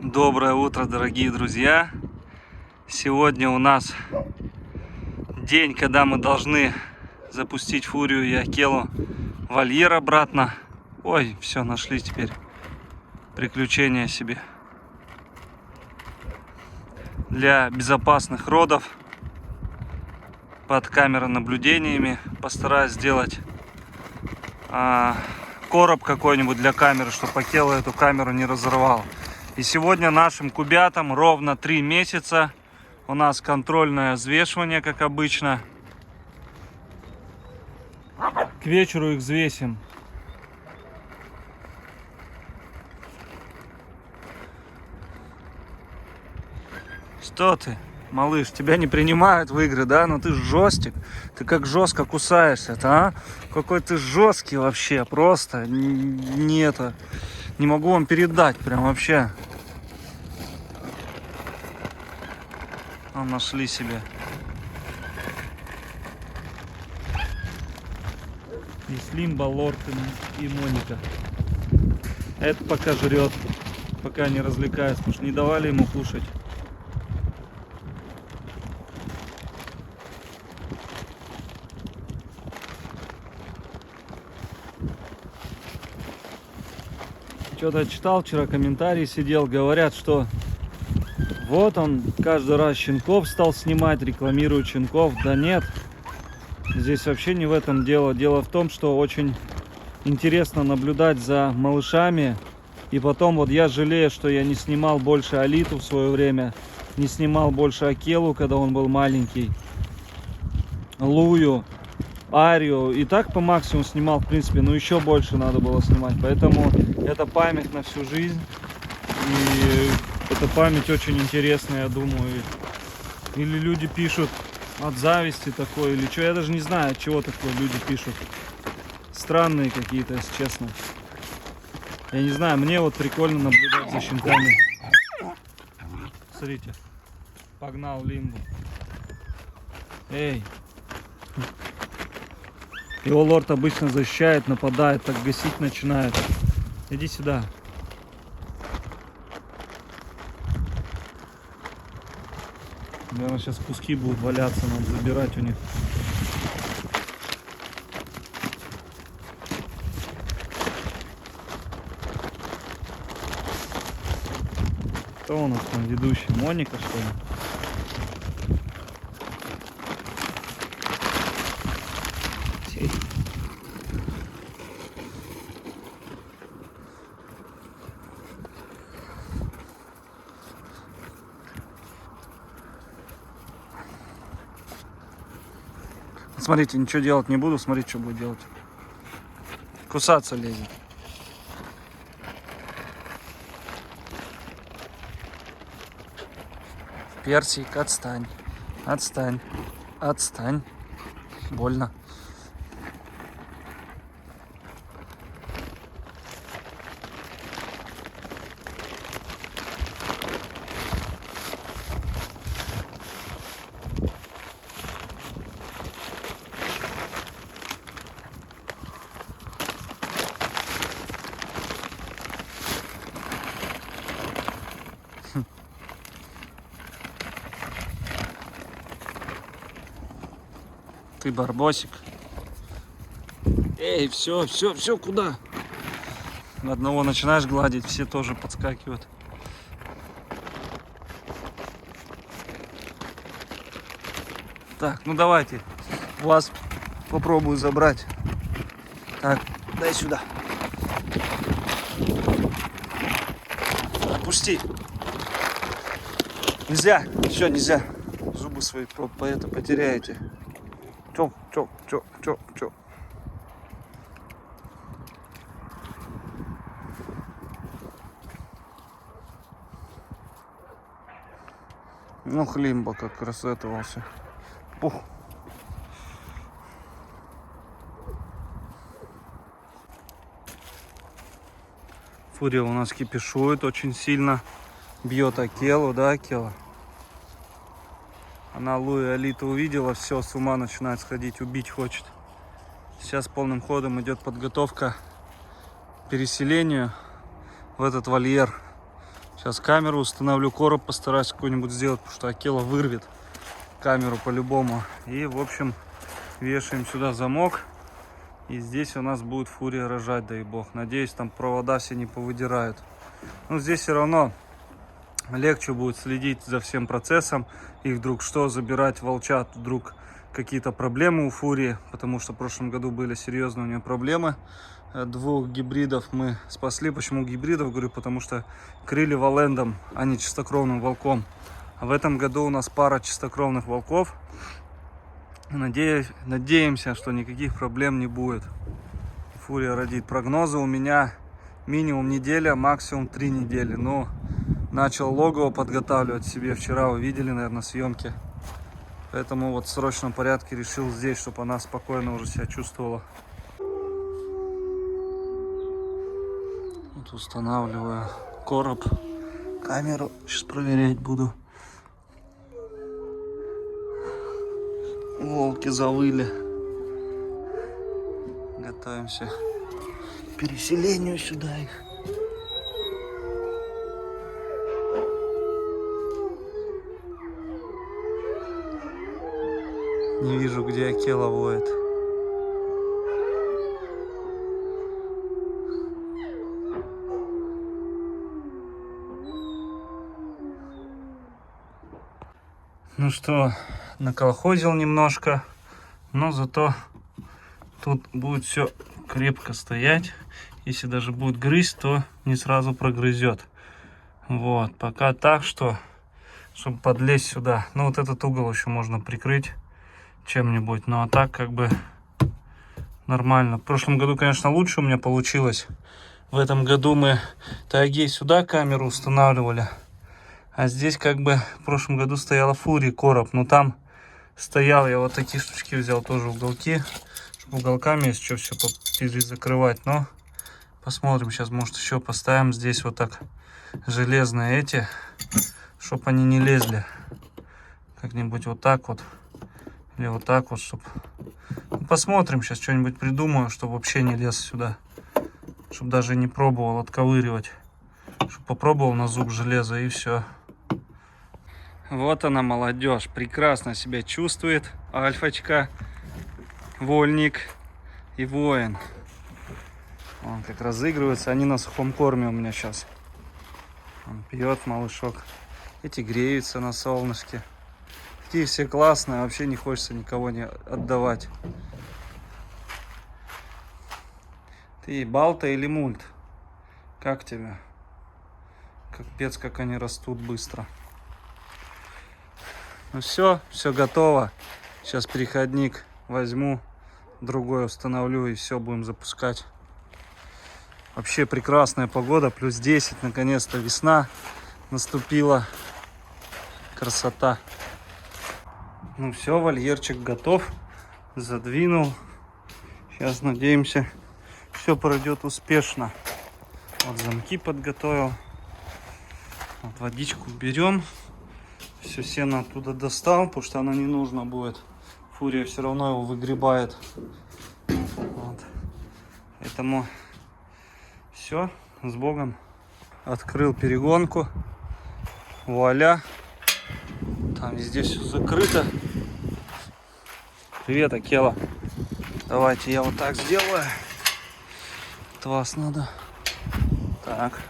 Доброе утро, дорогие друзья! Сегодня у нас день, когда мы должны запустить Фурию и Акелу в вольер обратно. Ой, все, нашли теперь приключения себе. Для безопасных родов под камеронаблюдениями постараюсь сделать короб какой-нибудь для камеры, чтобы Акела эту камеру не разорвал. И сегодня нашим кубятам ровно 3 месяца. У нас контрольное взвешивание, как обычно. К вечеру их взвесим. Что ты, малыш, тебя не принимают в игры, да? Ну ты жестик. Ты как жестко кусаешься-то, а? Какой ты жесткий вообще, просто. Не могу вам передать, прям вообще. Нашли себе. И Слимба, Лорд и Моника. Это пока жрет, пока не развлекается, потому что не давали ему кушать. Что-то читал вчера, комментарии сидел, говорят, что вот он каждый раз щенков стал снимать, рекламирует щенков. Да нет, здесь вообще не в этом дело. Дело в том, что очень интересно наблюдать за малышами. И потом вот я жалею, что я не снимал больше Алиту в свое время. Не снимал больше Акелу, когда он был маленький. Лую, Арию. И так по максимуму снимал, в принципе. Но еще больше надо было снимать. Поэтому это память на всю жизнь. И эта память очень интересная, я думаю. Или люди пишут от зависти такой, или что. Я даже не знаю, от чего такое люди пишут. Странные какие-то, если честно. Я не знаю, мне вот прикольно наблюдать за щенками. Смотрите, погнал Лимбу. Эй. Его Лорд обычно защищает, нападает, так гасить начинает. Иди сюда. Наверное, сейчас куски будут валяться, надо забирать у них. Кто у нас там ведущий? Моника, что ли? Смотрите, ничего делать не буду, смотрите, что будет делать. Кусаться лезет. Персик, отстань. Отстань. Отстань. Больно. Ты барбосик. Эй, все, куда? Одного начинаешь гладить, все тоже подскакивают. Так, ну давайте. Вас попробую забрать. Так, дай сюда. Отпусти. Нельзя, все, нельзя. Зубы свои потеряете. Чё. Ну, Хлимба как рассетовался. Пух. Фурия у нас кипишует очень сильно. Бьет Акелу, да, Акела? Она Лу и Алиту увидела, все, с ума начинает сходить, убить хочет. Сейчас полным ходом идет подготовка к переселению в этот вольер. Сейчас камеру установлю, короб постараюсь какой-нибудь сделать, потому что Акела вырвет камеру по-любому. И, в общем, вешаем сюда замок. И здесь у нас будет фурия рожать, дай бог. Надеюсь, там провода все не повыдирают. Но здесь все равно легче будет следить за всем процессом. И вдруг что, забирать волчат, вдруг какие-то проблемы у фурии. Потому что в прошлом году были серьезные у нее проблемы. 2 гибридов мы спасли. Почему гибридов, говорю, потому что крыли валендом, а не чистокровным волком. А в этом году у нас пара чистокровных волков. Надеемся, что никаких проблем не будет. Фурия родит. Прогнозы у меня минимум неделя, максимум 3 недели. Но начал логово подготавливать себе. Вчера вы видели, наверное, съемки. Поэтому вот в срочном порядке решил здесь, чтобы она спокойно уже себя чувствовала. Вот устанавливаю короб. Камеру сейчас проверять буду. Волки завыли. Готовимся к переселению сюда их. Не вижу, где Акела воет. Ну что, наколхозил немножко, но зато тут будет все крепко стоять. Если даже будет грызть, то не сразу прогрызет. Вот, пока так, что, чтобы подлезть сюда. Ну, вот этот угол еще можно прикрыть чем-нибудь. Ну, а так как бы нормально. В прошлом году, конечно, лучше у меня получилось. В этом году мы тайге сюда камеру устанавливали. А здесь как бы в прошлом году стояла фурия, короб. Но там стоял, я вот такие штучки взял, тоже уголки. Чтобы уголками, если что, все перезакрывать. Но посмотрим, сейчас, может, еще поставим здесь вот так железные эти, чтобы они не лезли. Как-нибудь вот так вот. Или вот так вот, чтобы... Ну, посмотрим, сейчас что-нибудь придумаю, чтобы вообще не лез сюда. Чтобы даже не пробовал отковыривать. Чтобы попробовал на зуб железа и все. Вот она, молодежь. Прекрасно себя чувствует. Альфочка, вольник и воин. Он как разыгрывается. Они на сухом корме у меня сейчас. Он пьет, малышок. Эти греются на солнышке. Такие все классные. Вообще не хочется никого не отдавать. Ты Балта или Мульт? Как тебе? Капец, как они растут быстро. Ну все готово. Сейчас переходник возьму, другой установлю и все, будем запускать. Вообще прекрасная погода, плюс 10, наконец-то весна наступила. Красота. Ну все, вольерчик готов. Задвинул. Сейчас надеемся, все пройдет успешно. Вот замки подготовил. Вот водичку берем. Все сено оттуда достал, потому что оно не нужно будет. Фурия все равно его выгребает. Вот. Поэтому все, с Богом. Открыл перегонку. Вуаля. Там везде все закрыто. Привет, Акела. Давайте я вот так сделаю. От вас надо. Так.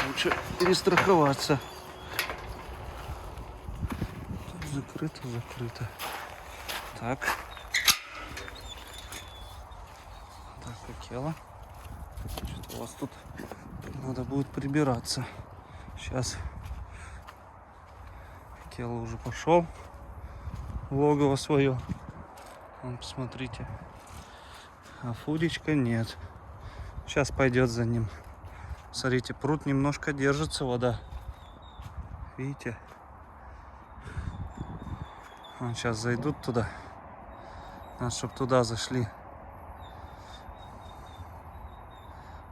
Лучше перестраховаться. Закрыто. Так. Так, Акела. Что-то у вас тут надо будет прибираться. Сейчас. Акела уже пошел в логово свое. Вон, посмотрите. А фуричка нет. Сейчас пойдет за ним. Смотрите, пруд немножко держится, вода. Видите? Сейчас зайдут туда. Надо, чтобы туда зашли.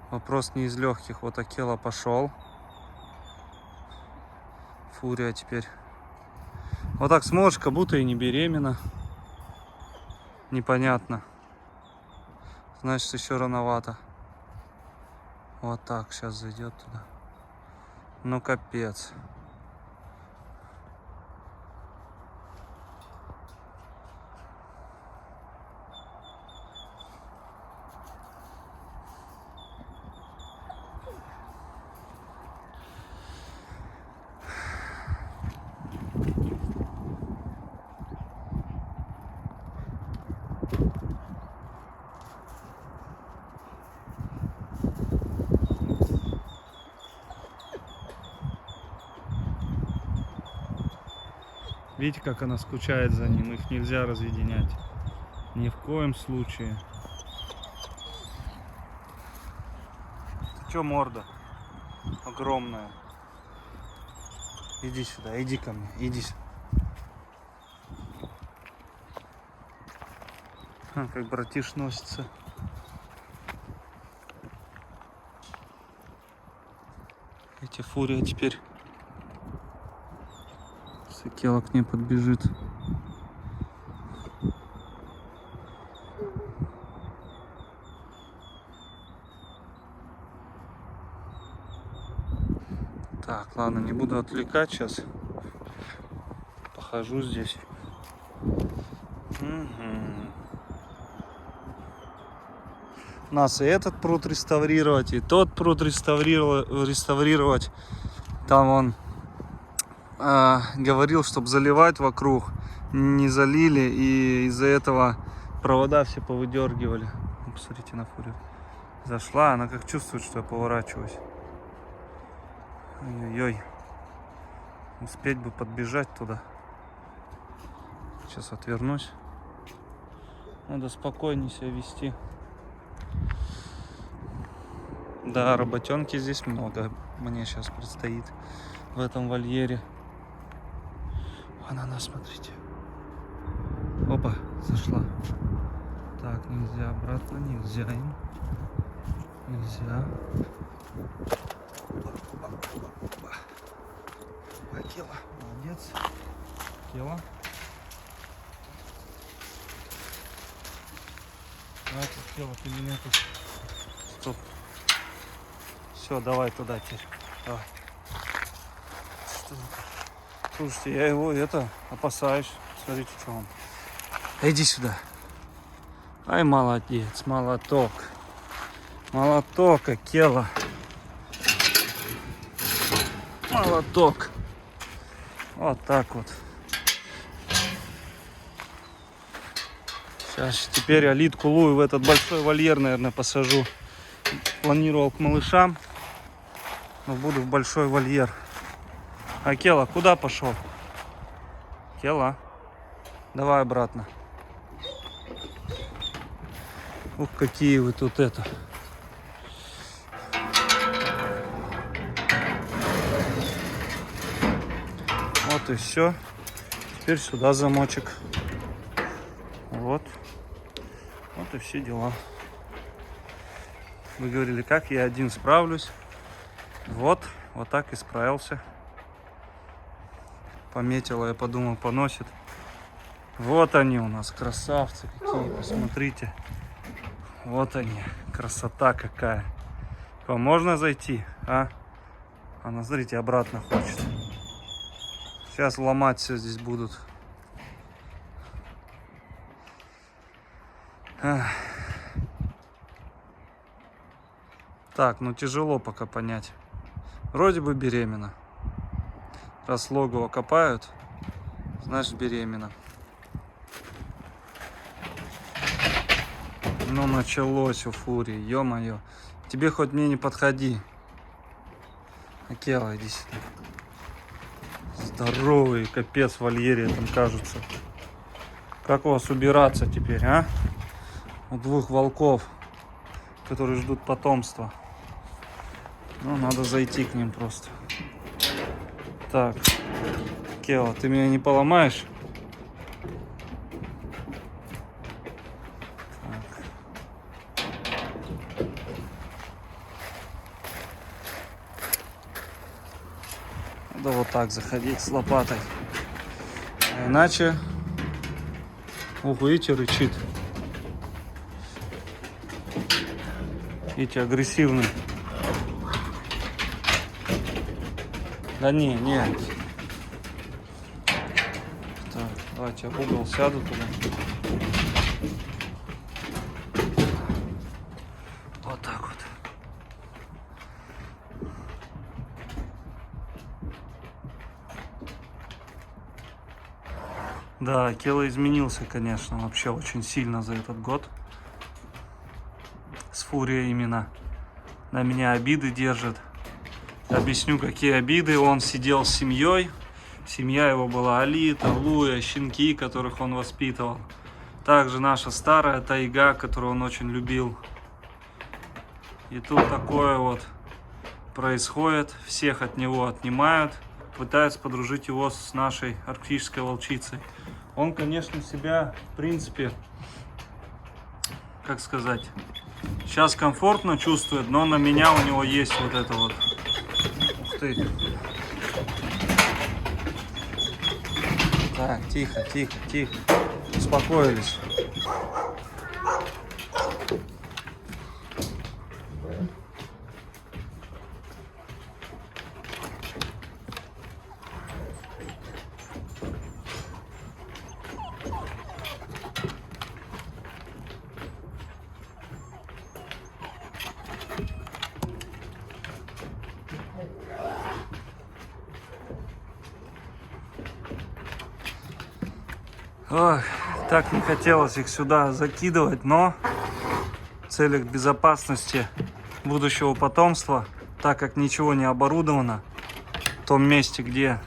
Вопрос не из легких. Вот Акела пошел. Фурия теперь. Вот так смотришь, как будто и не беременна. Непонятно. Значит, еще рановато. Вот так, сейчас зайдет туда. Ну капец. Видите, как она скучает за ним, их нельзя разъединять. Ни в коем случае. Ты чё, морда? Огромная. Иди сюда, иди ко мне, иди сюда. Как братиш носится. Эти фурия теперь. Акела к ней подбежит. Так, ладно, не буду отвлекать сейчас. Похожу здесь. Нас и этот пруд реставрировать, и тот пруд реставрировать. Там он говорил, чтобы заливать вокруг, не залили, и из-за этого провода все повыдергивали. Посмотрите на фурию. Зашла, она как чувствует, что я поворачиваюсь. Ой-ой-ой. Успеть бы подбежать туда. Сейчас отвернусь. Надо спокойнее себя вести. Да, работенки здесь много. Мне сейчас предстоит в этом вольере. Она, смотрите. Опа, зашла. Так, нельзя, обратно, нельзя им. Нельзя. Акела, молодец. Акела. Давай, Акела, ты меня тут. Стоп. Все, давай туда теперь. Давай. Что? Слушайте, я его опасаюсь. Смотрите, что он. Иди сюда. Ай, молодец, молоток. Молоток, Акела. Молоток. Вот так вот. Сейчас теперь Алитку Лую в этот большой вольер, наверное, посажу. Планировал к малышам, но буду в большой вольер. Акела, куда пошел? Акела, давай обратно. Ух, какие вы тут это. Вот и все. Теперь сюда замочек. Вот. Вот и все дела. Вы говорили, как я один справлюсь. Вот так и справился. Пометила, я подумал, поносит. Вот они у нас, красавцы какие, посмотрите. Вот они, красота какая. Можно зайти, а? Она, смотрите, обратно хочет. Сейчас ломать все здесь будут. Так, ну тяжело пока понять. Вроде бы беременна. Раз логово копают, значит беременна. Ну началось у фурии, ё-моё. Тебе хоть мне не подходи. Акела, иди сюда. Здоровый, капец, в вольере там кажется. Как у вас убираться теперь, а? У двух волков, которые ждут потомства. Ну, надо зайти к ним просто. Так, Акела, ты меня не поломаешь? Надо вот так заходить с лопатой. А иначе... Ух, видите, рычит. Видите, агрессивный. Да не. Так, давайте в угол сяду туда. Вот так вот. Да, Акела изменился, конечно, вообще очень сильно за этот год. С Фурией именно. На меня обиды держит. Объясню, какие обиды. Он сидел с семьей. Семья его была Алита, Луя, щенки, которых он воспитывал. Также наша старая тайга, которую он очень любил. И тут такое вот происходит. Всех от него отнимают. Пытаются подружить его с нашей арктической волчицей. Он, конечно, себя, в принципе, как сказать, сейчас комфортно чувствует, но на меня у него есть вот это вот. Ух ты. Так, тихо. Успокоились. Ох, так не хотелось их сюда закидывать, но в целях безопасности будущего потомства, так как ничего не оборудовано в том месте, где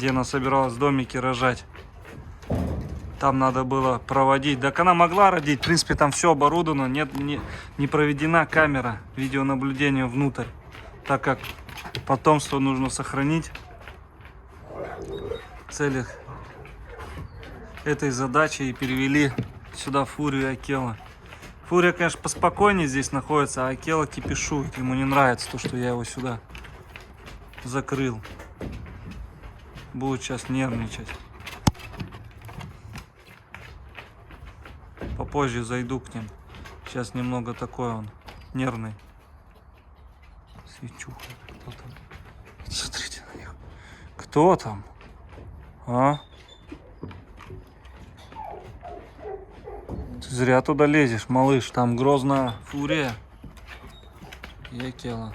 она собиралась домики рожать, там надо было проводить. Так она могла родить, в принципе, там все оборудовано, не проведена камера видеонаблюдения внутрь, так как потомство нужно сохранить. В целях этой задачи и перевели сюда Фурию и Акела. Фурия, конечно, поспокойнее здесь находится, а Акела кипишует. Ему не нравится то, что я его сюда закрыл. Будет сейчас нервничать. Попозже зайду к ним. Сейчас немного такой он нервный. Свечуха. Кто там? Смотрите на них. Кто там? А? Ты зря туда лезешь, малыш. Там грозная Фурия и Акела.